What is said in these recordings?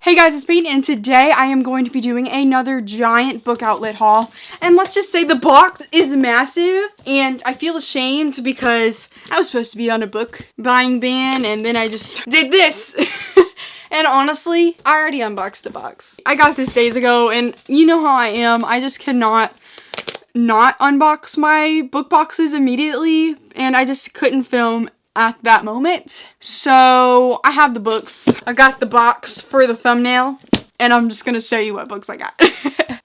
Hey guys, it's Peyton, and today I am going to be doing another giant book outlet haul. And let's just say the box is massive, and I feel ashamed because I was supposed to be on a book buying ban, and then I just did this. And honestly, I already unboxed the box. I got this days ago, and you know how I am. I just cannot not unbox my book boxes immediately, and I just couldn't film at that moment. So I have the books. I got the box for the thumbnail, and I'm just gonna show you what books I got.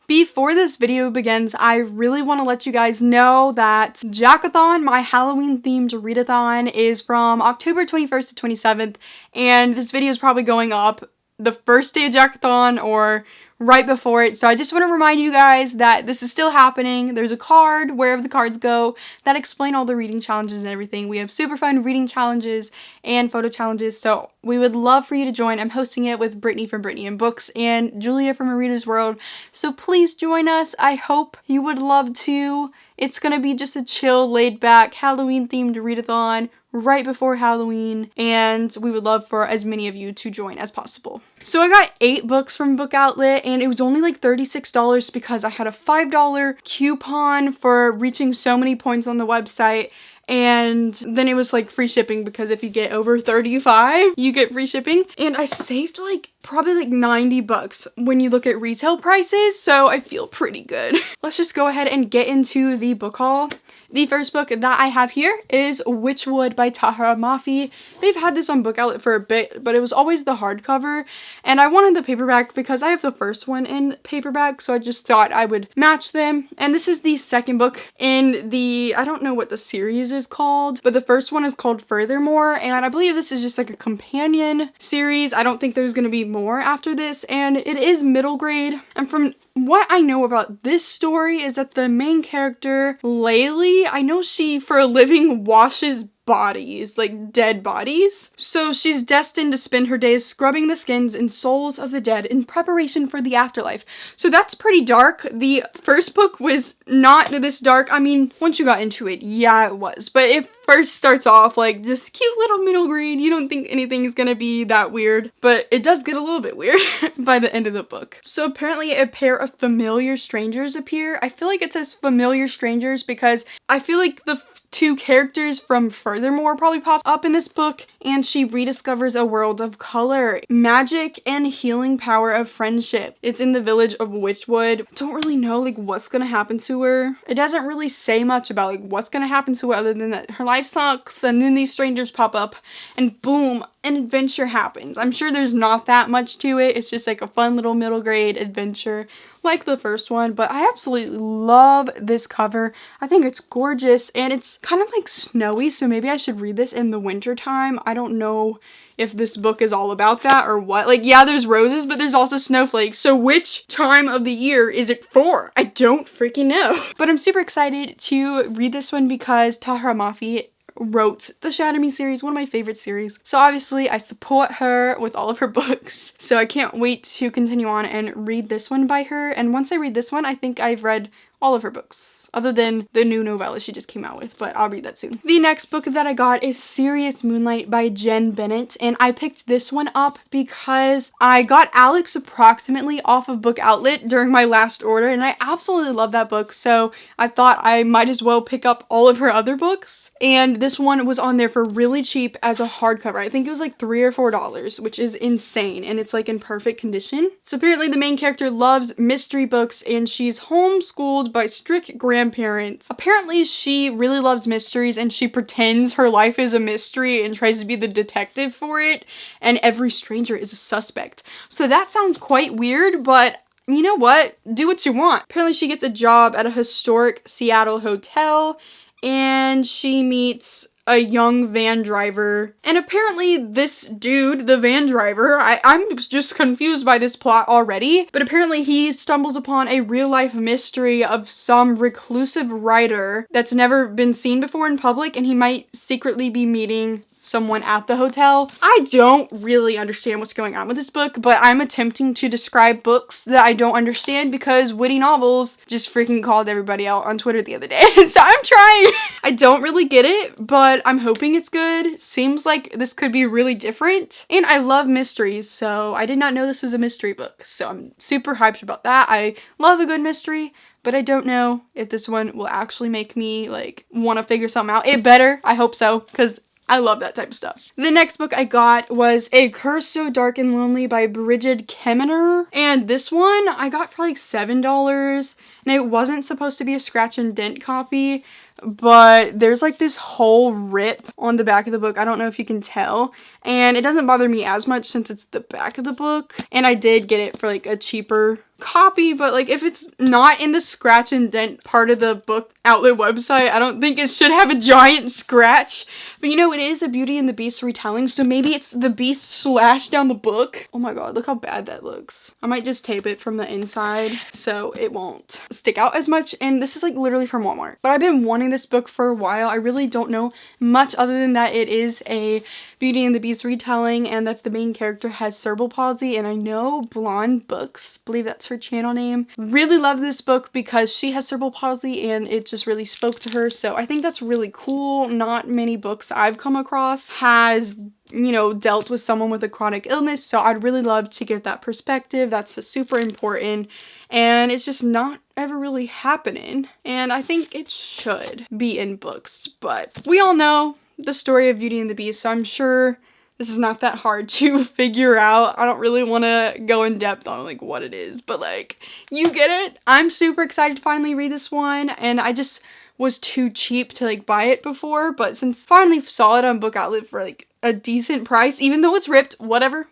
Before this video begins, I really want to let you guys know that JACK-O-THON, my Halloween themed readathon, is from October 21st to 27th, and this video is probably going up the first day of JACK-O-THON or right before it. So I just want to remind you guys that this is still happening. There's a card wherever the cards go that explain all the reading challenges and everything. We have super fun reading challenges and photo challenges, so we would love for you to join. I'm hosting it with Brittany from Brittany and Books and Julia from A Reader's World, so please join us. I hope you would love to. It's gonna be just a chill, laid-back, Halloween-themed readathon right before Halloween, and we would love for as many of you to join as possible. So I got 8 books from Book Outlet, and it was only like $36 because I had a $5 coupon for reaching so many points on the website. And then it was like free shipping because if you get over 35, you get free shipping. And I saved like probably like 90 bucks when you look at retail prices, so I feel pretty good. Let's just go ahead and get into the book haul. The first book that I have here is Witchwood by Tahira Mafi. They've had this on Book Outlet for a bit, but it was always the hardcover, and I wanted the paperback because I have the first one in paperback, so I just thought I would match them. And this is the second book in the, I don't know what the series is called, but the first one is called Furthermore, and I believe this is just like a companion series. I don't think there's gonna be more after this, and it is middle grade. And from what I know about this story is that the main character, Laylee, I know she, for a living, washes bodies, like dead bodies. So she's destined to spend her days scrubbing the skins and souls of the dead in preparation for the afterlife. So that's pretty dark. The first book was not this dark. I mean, once you got into it, yeah, it was. But it first starts off like just cute little middle grade. You don't think anything's gonna be that weird, but it does get a little bit weird by the end of the book. So apparently a pair of familiar strangers appear. I feel like it says familiar strangers because I feel like the two characters from Furthermore probably popped up in this book, and she rediscovers a world of color, magic, and healing power of friendship. It's in the village of Witchwood. Don't really know like what's gonna happen to her. It doesn't really say much about like what's gonna happen to her other than that her life sucks, and then these strangers pop up, and boom, an adventure happens. I'm sure there's not that much to it. It's just like a fun little middle grade adventure like the first one, but I absolutely love this cover. I think it's gorgeous, and it's kind of like snowy, so maybe I should read this in the winter time. I don't know if this book is all about that or what. Like, yeah, there's roses, but there's also snowflakes. So which time of the year is it for? I don't freaking know. But I'm super excited to read this one because Tahira Mafi wrote the Shadow Me series, one of my favorite series. So obviously I support her with all of her books. So I can't wait to continue on and read this one by her. And once I read this one, I think I've read all of her books, other than the new novella she just came out with, but I'll read that soon. The next book that I got is Serious Moonlight by Jen Bennett, and I picked this one up because I got Alex approximately off of Book Outlet during my last order, and I absolutely love that book, so I thought I might as well pick up all of her other books, and this one was on there for really cheap as a hardcover. I think it was like $3 or $4, which is insane, and it's like in perfect condition. So apparently the main character loves mystery books, and she's homeschooled by strict grandparents. Apparently she really loves mysteries, and she pretends her life is a mystery and tries to be the detective for it, and every stranger is a suspect. So that sounds quite weird, but you know what? Do what you want. Apparently she gets a job at a historic Seattle hotel, and she meets a young van driver. And apparently this dude, the van driver, I'm just confused by this plot already, but apparently he stumbles upon a real life mystery of some reclusive writer that's never been seen before in public, and he might secretly be meeting someone at the hotel. I don't really understand what's going on with this book, but I'm attempting to describe books that I don't understand because Witty Novels just freaking called everybody out on Twitter the other day. So I'm trying. I don't really get it, but I'm hoping it's good. Seems like this could be really different. And I love mysteries, so I did not know this was a mystery book. So I'm super hyped about that. I love a good mystery, but I don't know if this one will actually make me like want to figure something out. It better. I hope so, because I love that type of stuff. The next book I got was A Curse So Dark and Lonely by Bridget Kemmerer. And this one I got for like $7. And it wasn't supposed to be a scratch and dent copy, but there's like this whole rip on the back of the book. I don't know if you can tell. And it doesn't bother me as much since it's the back of the book. And I did get it for like a cheaper copy, but like if it's not in the scratch and dent part of the book outlet website, I don't think it should have a giant scratch. But you know, it is a Beauty and the Beast retelling, so maybe it's the Beast slashed down the book. Oh my god, look how bad that looks. I might just tape it from the inside so it won't stick out as much. And this is like literally from Walmart, but I've been wanting this book for a while. I really don't know much other than that it is a Beauty and the Beast retelling and that the main character has cerebral palsy. And I know Blonde Books, believe that's her channel name, really love this book because she has cerebral palsy and it just really spoke to her. So I think that's really cool. Not many books I've come across has, you know, dealt with someone with a chronic illness. So I'd really love to get that perspective. That's super important. And it's just not ever really happening. And I think it should be in books. But we all know the story of Beauty and the Beast, so I'm sure this is not that hard to figure out. I don't really want to go in depth on like what it is, but like you get it. I'm super excited to finally read this one, and I just was too cheap to like buy it before, but since I finally saw it on Book Outlet for like a decent price, even though it's ripped, whatever,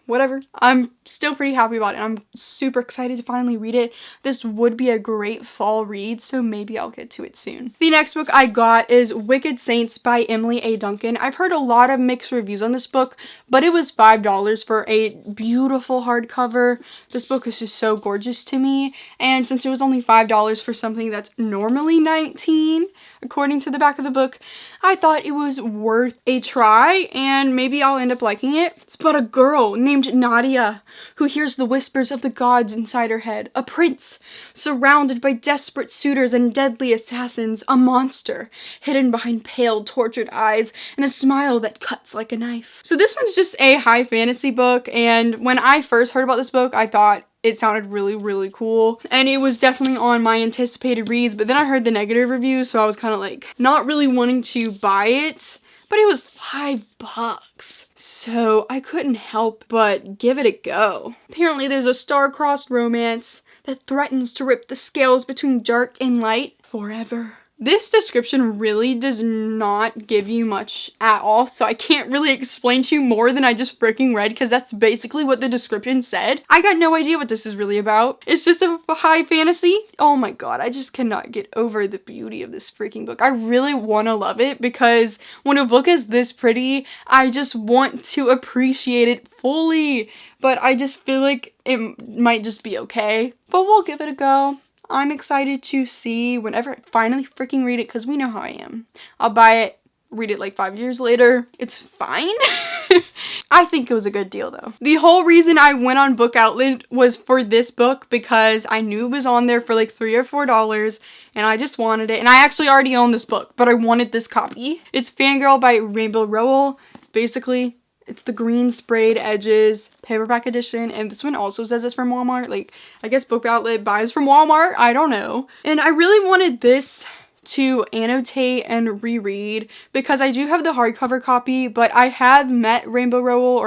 I'm still pretty happy about it. I'm super excited to finally read it. This would be a great fall read, so maybe I'll get to it soon. The next book I got is Wicked Saints by Emily A. Duncan. I've heard a lot of mixed reviews on this book, but it was $5 for a beautiful hardcover. This book is just so gorgeous to me, and since it was only $5 for something that's normally $19, according to the back of the book, I thought it was worth a try, and maybe I'll end up liking it. It's about a girl named Nadia who hears the whispers of the gods inside her head. A prince surrounded by desperate suitors and deadly assassins. A monster hidden behind pale, tortured eyes and a smile that cuts like a knife. So this one's just a high fantasy book, and when I first heard about this book, I thought it sounded really, really cool, and it was definitely on my anticipated reads, but then I heard the negative reviews, so I was kind of like not really wanting to buy it, but it was $5, so I couldn't help but give it a go. Apparently there's a star-crossed romance that threatens to rip the scales between dark and light forever. This description really does not give you much at all, so I can't really explain to you more than I just freaking read, because that's basically what the description said. I got no idea what this is really about. It's just a high fantasy. Oh my god, I just cannot get over the beauty of this freaking book. I really want to love it, because when a book is this pretty, I just want to appreciate it fully, but I just feel like it might just be okay, but we'll give it a go. I'm excited to see whenever I finally freaking read it, because we know how I am. I'll buy it, read it like 5 years later. It's fine. I think it was a good deal though. The whole reason I went on Book Outlet was for this book, because I knew it was on there for like $3 or $4 and I just wanted it. And I actually already own this book, but I wanted this copy. It's Fangirl by Rowell. Basically, it's the green sprayed edges paperback edition, and this one also says it's from Walmart. Like, I guess Book Outlet buys from Walmart, I don't know. And I really wanted this to annotate and reread, because I do have the hardcover copy, but I have met Rowell,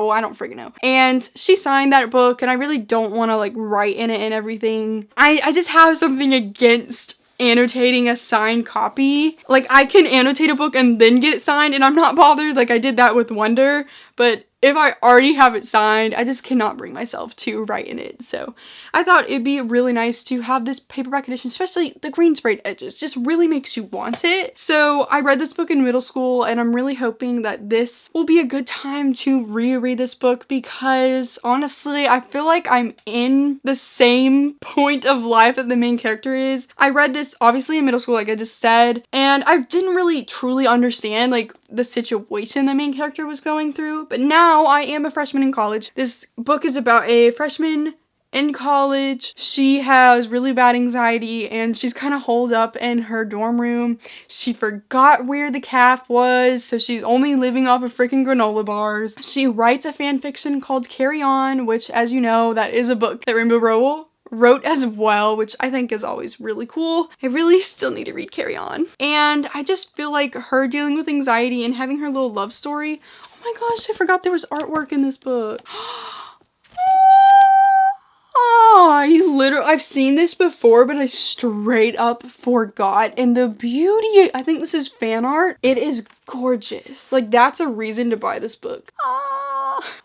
I don't freaking know. And she signed that book, and I really don't want to like write in it and everything. I just have something against annotating a signed copy. Like, I can annotate a book and then get it signed, and I'm not bothered. Like, I did that with Wonder, but if I already have it signed, I just cannot bring myself to write in it. So I thought it'd be really nice to have this paperback edition, especially the green sprayed edges, just really makes you want it. So I read this book in middle school, and I'm really hoping that this will be a good time to reread this book, because honestly, I feel like I'm in the same point of life that the main character is. I read this obviously in middle school, like I just said, and I didn't really truly understand like the situation the main character was going through, but now I am a freshman in college. This book is about a freshman in college. She has really bad anxiety and she's kind of holed up in her dorm room. She forgot where the calf was, so she's only living off of freaking granola bars. She writes a fan fiction called Carry On, which, as you know, that is a book that Rainbow Rowell wrote as well, which I think is always really cool. I really still need to read Carry On. And I just feel like her dealing with anxiety and having her little love story. Oh my gosh, I forgot there was artwork in this book. Oh, I've seen this before, but I straight up forgot. And the beauty, I think this is fan art. It is gorgeous. Like, that's a reason to buy this book.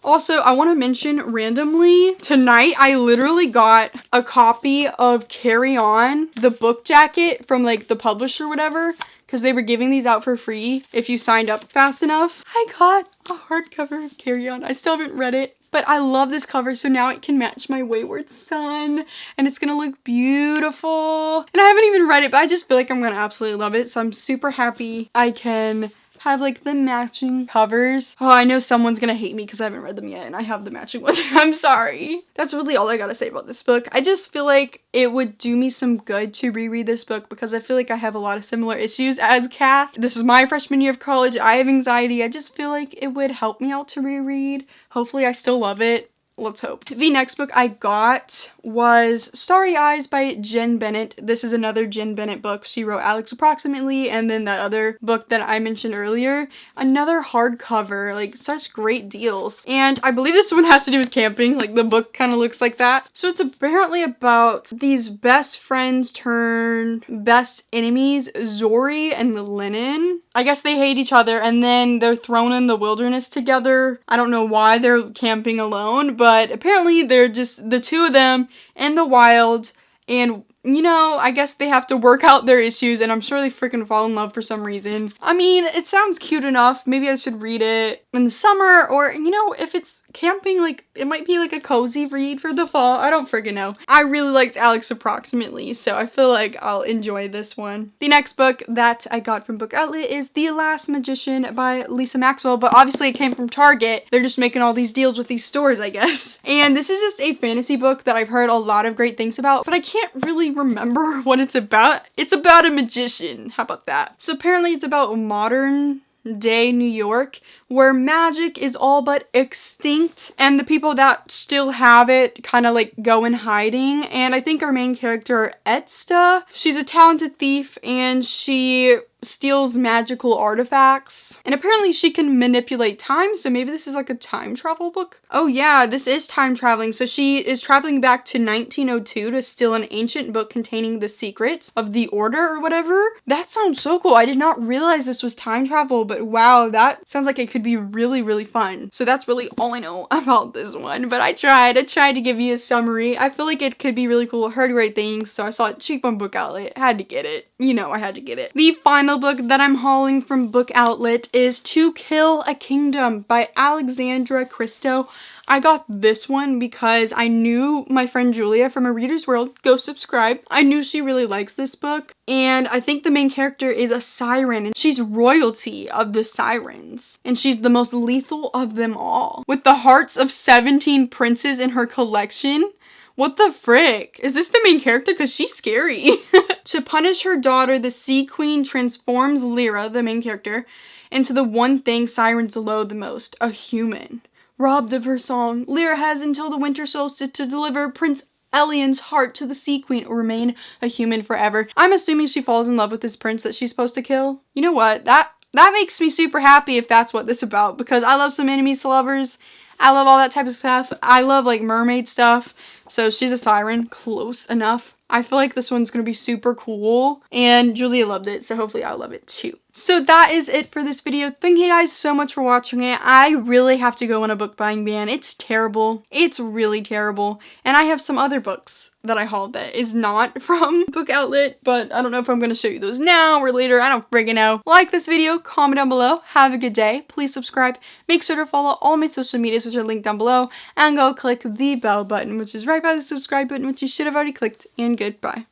Also, I want to mention randomly, tonight I literally got a copy of Carry On, the book jacket from like the publisher or whatever, because they were giving these out for free if you signed up fast enough. I got a hardcover of Carry On. I still haven't read it, but I love this cover, so now it can match my Wayward Son, and it's gonna look beautiful. And I haven't even read it, but I just feel like I'm gonna absolutely love it, so I'm super happy I can have like the matching covers. Oh, I know someone's gonna hate me because I haven't read them yet and I have the matching ones. I'm sorry. That's really all I gotta say about this book. I just feel like it would do me some good to reread this book because I feel like I have a lot of similar issues as Kath. This is my freshman year of college. I have anxiety. I just feel like it would help me out to reread. Hopefully I still love it. Let's hope. The next book I got was Starry Eyes by Jen Bennett. This is another Jen Bennett book. She wrote Alex Approximately and then that other book that I mentioned earlier. Another hardcover, like such great deals. And I believe this one has to do with camping. Like the book kind of looks like that. So it's apparently about these best friends turn best enemies, Zori and Lennon. I guess they hate each other and then they're thrown in the wilderness together. I don't know why they're camping alone, but apparently they're just the two of them in the wild, and you know, I guess they have to work out their issues, and I'm sure they freaking fall in love for some reason. I mean, it sounds cute enough. Maybe I should read it in the summer, or, you know, if it's camping, like, it might be like a cozy read for the fall. I don't freaking know. I really liked Alex Approximately, so I feel like I'll enjoy this one. The next book that I got from Book Outlet is The Last Magician by Lisa Maxwell, but obviously it came from Target. They're just making all these deals with these stores, I guess. And this is just a fantasy book that I've heard a lot of great things about, but I can't really remember what it's about. It's about a magician. How about that? So apparently it's about modern day New York where magic is all but extinct and the people that still have it kind of like go in hiding. And I think our main character, Etsta, she's a talented thief and she steals magical artifacts, and apparently she can manipulate time, so maybe this is like a time travel book. Oh yeah, this is time traveling. So she is traveling back to 1902 to steal an ancient book containing the secrets of the order or whatever. That sounds so cool. I did not realize this was time travel, but wow, that sounds like it could be really, really fun. So that's really all I know about this one, but I tried to give you a summary. I feel like it could be really cool. I heard great things, so I saw it cheap on Book Outlet. Had to get it. You know, I had to get it. The final book that I'm hauling from Book Outlet is To Kill a Kingdom by Alexandra Christo. I got this one because I knew my friend Julia from A Reader's World, go subscribe, I knew she really likes this book, and I think the main character is a siren, and she's royalty of the sirens, and she's the most lethal of them all. With the hearts of 17 princes in her collection. What the frick? Is this the main character? Because she's scary. To punish her daughter, the Sea Queen transforms Lyra, the main character, into the one thing sirens loathe the most, a human. Robbed of her song, Lyra has until the winter solstice to deliver Prince Elian's heart to the Sea Queen or remain a human forever. I'm assuming she falls in love with this prince that she's supposed to kill. You know what? That makes me super happy if that's what this is about, because I love some enemies to lovers. I love all that type of stuff. I love like mermaid stuff. So she's a siren, close enough. I feel like this one's gonna be super cool, and Julia loved it, so hopefully I'll love it too. So that is it for this video. Thank you guys so much for watching it. I really have to go on a book buying ban. It's terrible. It's really terrible. And I have some other books that I hauled that is not from Book Outlet, but I don't know if I'm going to show you those now or later. I don't friggin' know. Like this video, comment down below. Have a good day. Please subscribe. Make sure to follow all my social medias, which are linked down below, and go click the bell button, which is right by the subscribe button, which you should have already clicked, and goodbye.